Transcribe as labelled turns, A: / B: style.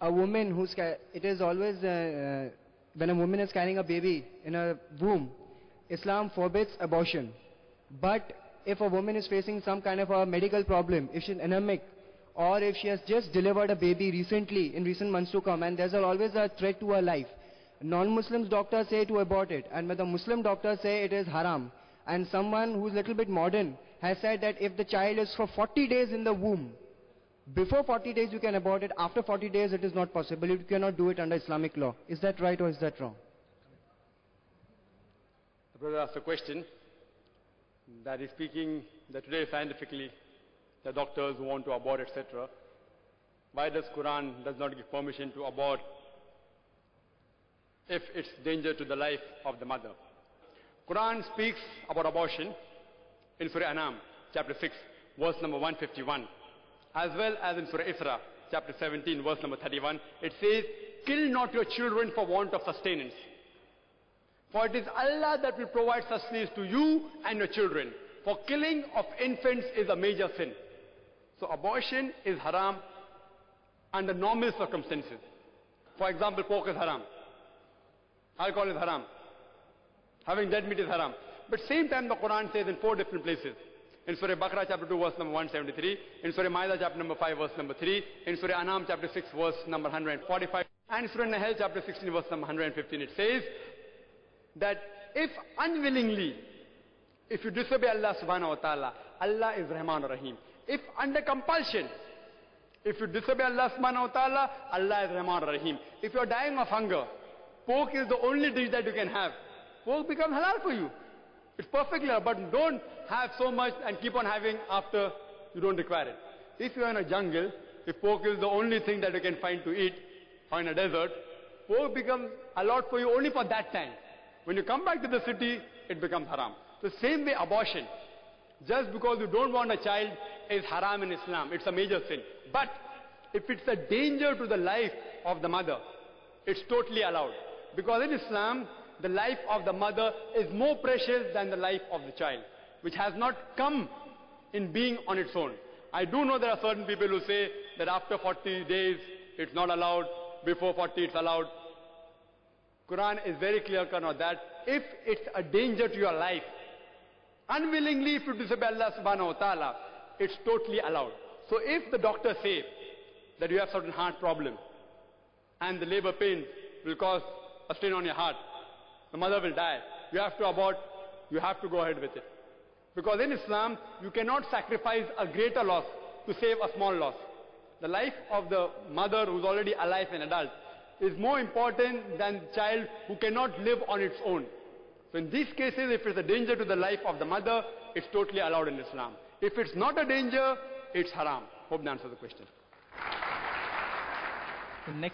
A: a woman it is always when a woman is carrying a baby in a womb, Islam forbids abortion. But if a woman is facing some kind of a medical problem, if she's anemic, or if she has just delivered a baby recently, in recent months to come, and there's always a threat to her life, non-Muslims doctors say to abort it, and when the Muslim doctors say it is haram. And someone who's a little bit modern has said that if the child is for 40 days in the womb, before 40 days you can abort it, after 40 days it is not possible. You cannot do it under Islamic law. Is that right or is that wrong?
B: The brother asked a question that is speaking that today scientifically the doctors who want to abort, etc. Why does Quran does not give permission to abort if it's danger to the life of the mother? Quran speaks about abortion in Surah Anam, chapter 6, verse number 151. As well as in Surah Isra, chapter 17, verse number 31. It says, kill not your children for want of sustenance. For it is Allah that will provide sustenance to you and your children. For killing of infants is a major sin. So abortion is haram under normal circumstances. For example, pork is haram. Alcohol is haram. Having dead meat is haram. But same time the Quran says in 4 different places. In Surah Baqarah chapter 2 verse number 173. In Surah Ma'idah chapter number 5 verse number 3. In Surah Anam chapter 6 verse number 145. And Surah Nahl chapter 16 verse number 115. It says that if unwillingly, if you disobey Allah subhanahu wa ta'ala, Allah is Rahman Rahim. If under compulsion, if you disobey Allah subhanahu wa ta'ala, Allah is Rahman Rahim. If you are dying of hunger, pork is the only dish that you can have. Pork becomes halal for you. It's perfectly halal, but don't have so much and keep on having after you don't require it. If you are in a jungle, if pork is the only thing that you can find to eat, or in a desert, pork becomes allowed for you only for that time. When you come back to the city, it becomes haram. So same way abortion, just because you don't want a child, is haram in Islam. It's a major sin. But if it's a danger to the life of the mother, it's totally allowed. Because in Islam, the life of the mother is more precious than the life of the child, which has not come in being on its own. I do know there are certain people who say that after 40 days it's not allowed, before 40 it's allowed. Quran is very clear-cut on that. If it's a danger to your life, unwillingly if you disobey Allah subhanahu wa ta'ala, it's totally allowed. So if the doctors say that you have certain heart problem and the labor pains will cause a strain on your heart, the mother will die, you have to abort, you have to go ahead with it. Because in Islam, you cannot sacrifice a greater loss to save a small loss. The life of the mother who's already alive and adult is more important than the child who cannot live on its own. So in these cases, if it's a danger to the life of the mother, it's totally allowed in Islam. If it's not a danger, it's haram. Hope that answers the question.
C: The next